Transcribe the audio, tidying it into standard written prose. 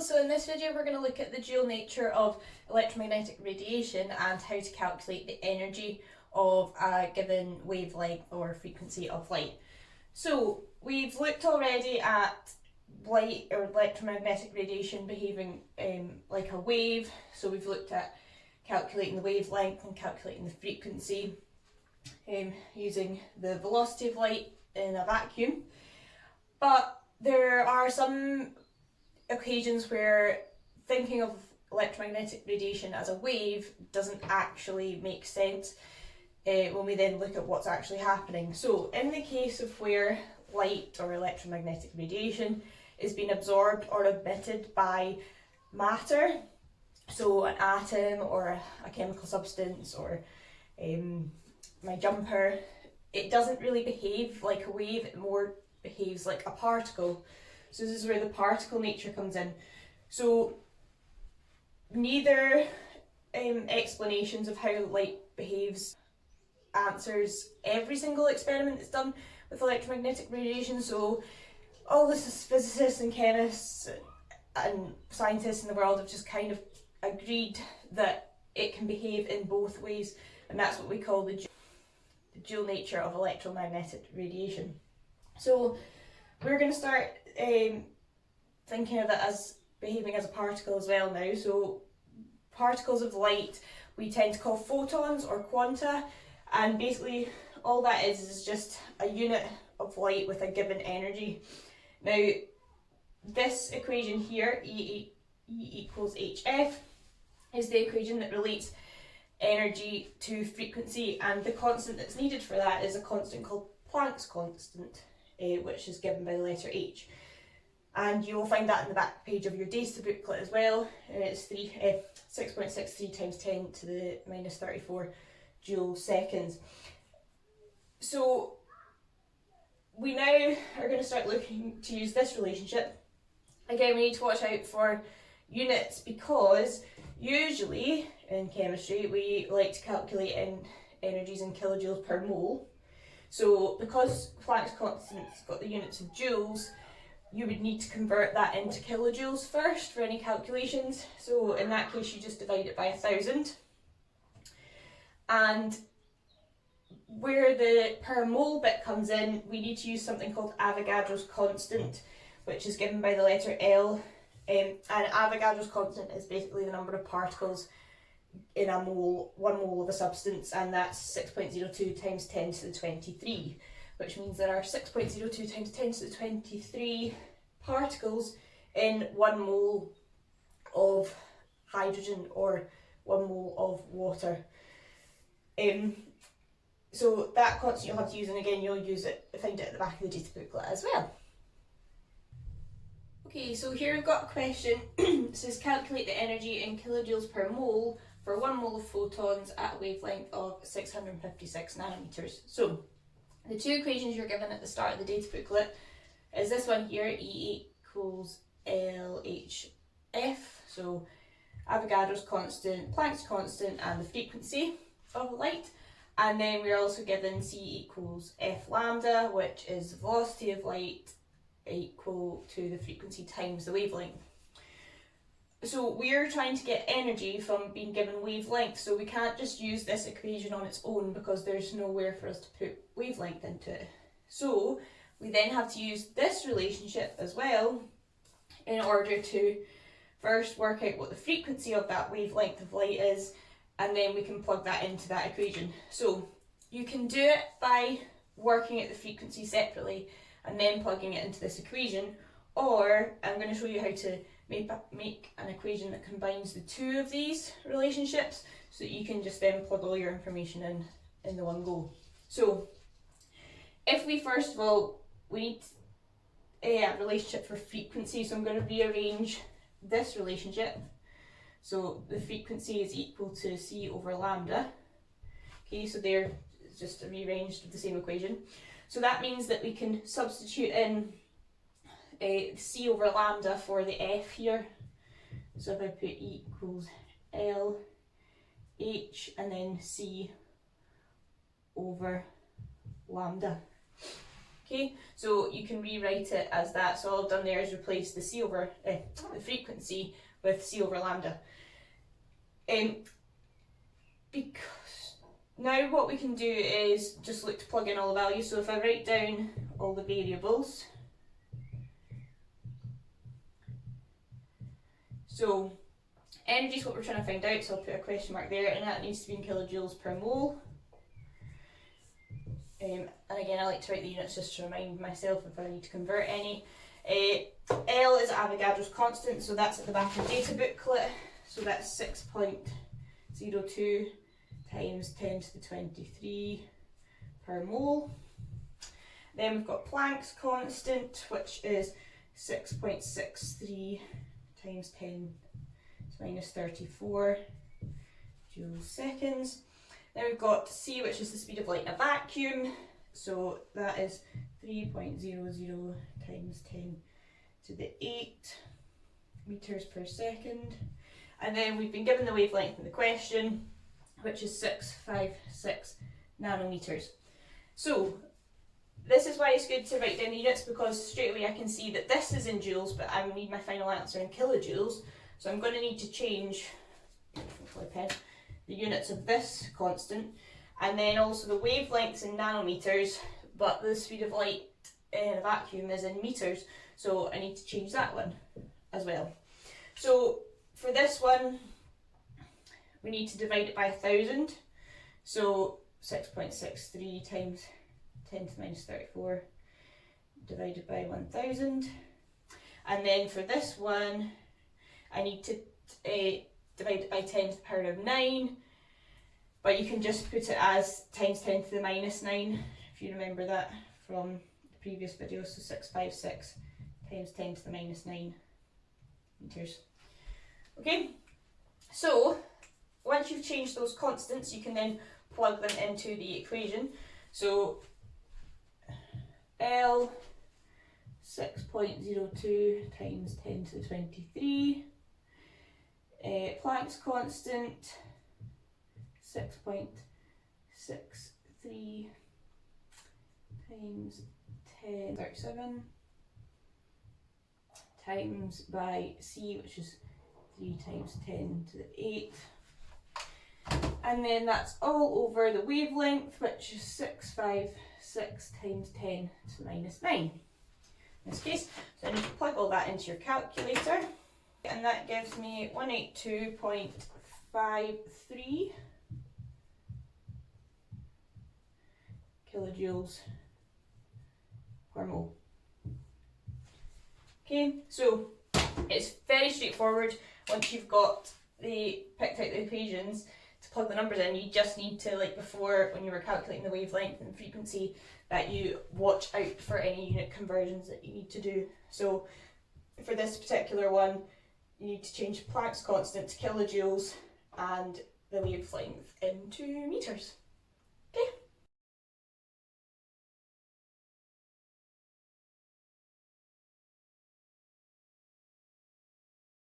so in this video we're going to look at the dual nature of electromagnetic radiation and how to calculate the energy of a given wavelength or frequency of light. So we've looked already at light or electromagnetic radiation behaving like a wave, so we've looked at calculating the wavelength and calculating the frequency using the velocity of light in a vacuum. But there are some occasions where thinking of electromagnetic radiation as a wave doesn't actually make sense when we then look at what's actually happening. So in the case of where light or electromagnetic radiation is being absorbed or emitted by matter, so an atom or a chemical substance or my jumper, it doesn't really behave like a wave, it more behaves like a particle. So this is where the particle nature comes in. So neither explanations of how light behaves answers every single experiment that's done with electromagnetic radiation. So all the physicists and chemists and scientists in the world have just kind of agreed that it can behave in both ways, and that's what we call the dual nature of electromagnetic radiation. So we're going to start thinking of it as behaving as a particle as well now. So particles of light we tend to call photons or quanta, and basically all that is just a unit of light with a given energy. Now this equation here, E equals hf, is the equation that relates energy to frequency, and the constant that's needed for that is a constant called Planck's constant, which is given by the letter h. And you will find that in the back page of your data booklet as well. It's 6.63 times 10 to the minus 34 joule seconds. So we now are going to start looking to use this relationship. Again, we need to watch out for units because usually in chemistry we like to calculate energies in kilojoules per mole. So because Planck's constant's got the units of joules, you would need to convert that into kilojoules first for any calculations. So in that case you just divide it by 1,000. And where the per mole bit comes in, we need to use something called Avogadro's constant, which is given by the letter L. And Avogadro's constant is basically the number of particles in a mole, 1 mole of a substance, and that's 6.02 times 10 to the 23, which means there are 6.02 times 10 to the 23 particles in 1 mole of hydrogen or 1 mole of water. So that constant you'll have to use, and again you'll use it, find it at the back of the data booklet as well. Okay, so here we've got a question. It says calculate the energy in kilojoules per mole for 1 mole of photons at a wavelength of 656 nanometers. So the two equations you're given at the start of the data booklet is this one here, E equals LHF, so Avogadro's constant, Planck's constant, and the frequency of light. And then we're also given C equals F lambda, which is the velocity of light equal to the frequency times the wavelength. So we're trying to get energy from being given wavelength, so we can't just use this equation on its own because there's nowhere for us to put wavelength into it. So we then have to use this relationship as well in order to first work out what the frequency of that wavelength of light is, and then we can plug that into that equation. So you can do it by working at the frequency separately and then plugging it into this equation, or I'm going to show you how to make an equation that combines the two of these relationships so that you can just then plug all your information in the one go. So if we first of all, we need a relationship for frequency, so I'm going to rearrange this relationship. So the frequency is equal to C over lambda. Okay, so they're just rearranged with the same equation. So that means that we can substitute in C over lambda for the F here. So if I put E equals L H and then C over lambda. Okay, so you can rewrite it as that. So all I've done there is replace the C over the frequency with C over lambda. Because now what we can do is just look to plug in all the values. So if I write down all the variables, so energy is what we're trying to find out, so I'll put a question mark there, and that needs to be in kilojoules per mole. And again, I like to write the units just to remind myself if I need to convert any. L is Avogadro's constant, so that's at the back of the data booklet. So that's 6.02 times 10 to the 23 per mole. Then we've got Planck's constant, which is 6.63 times 10 to minus 34 joules seconds. Then we've got C, which is the speed of light in a vacuum, so that is 3.00 times 10 to the 8 meters per second. And then we've been given the wavelength in the question, which is 656 nanometers. So this is why it's good to write down the units, because straight away I can see that this is in joules, but I need my final answer in kilojoules. So I'm going to need to change the units of this constant, and then also the wavelengths in nanometers, but the speed of light in a vacuum is in meters, so I need to change that one as well. So for this one, we need to divide it by 1,000, so 6.63 times 10 to the minus 34 divided by 1,000. And then for this one, I need to divide it by 10 to the power of 9, but you can just put it as times 10 to the minus 9, if you remember that from the previous video, so 656 times 10 to the minus 9 meters. Okay, so once you've changed those constants, you can then plug them into the equation. So L 6.02 times 10 to the 23, Planck's constant 6.63 times 10 37 times by C, which is 3 times 10 to the 8, and then that's all over the wavelength, which is 656 times 10 to the minus 9 in this case. So I need to plug all that into your calculator, and that gives me 182.53 kilojoules per mole. Okay, so it's very straightforward. Once you've got picked out the equations to plug the numbers in, you just need to, like before when you were calculating the wavelength and frequency, that you watch out for any unit conversions that you need to do. So for this particular one, you need to change Planck's constant to kilojoules and the wavelength into meters.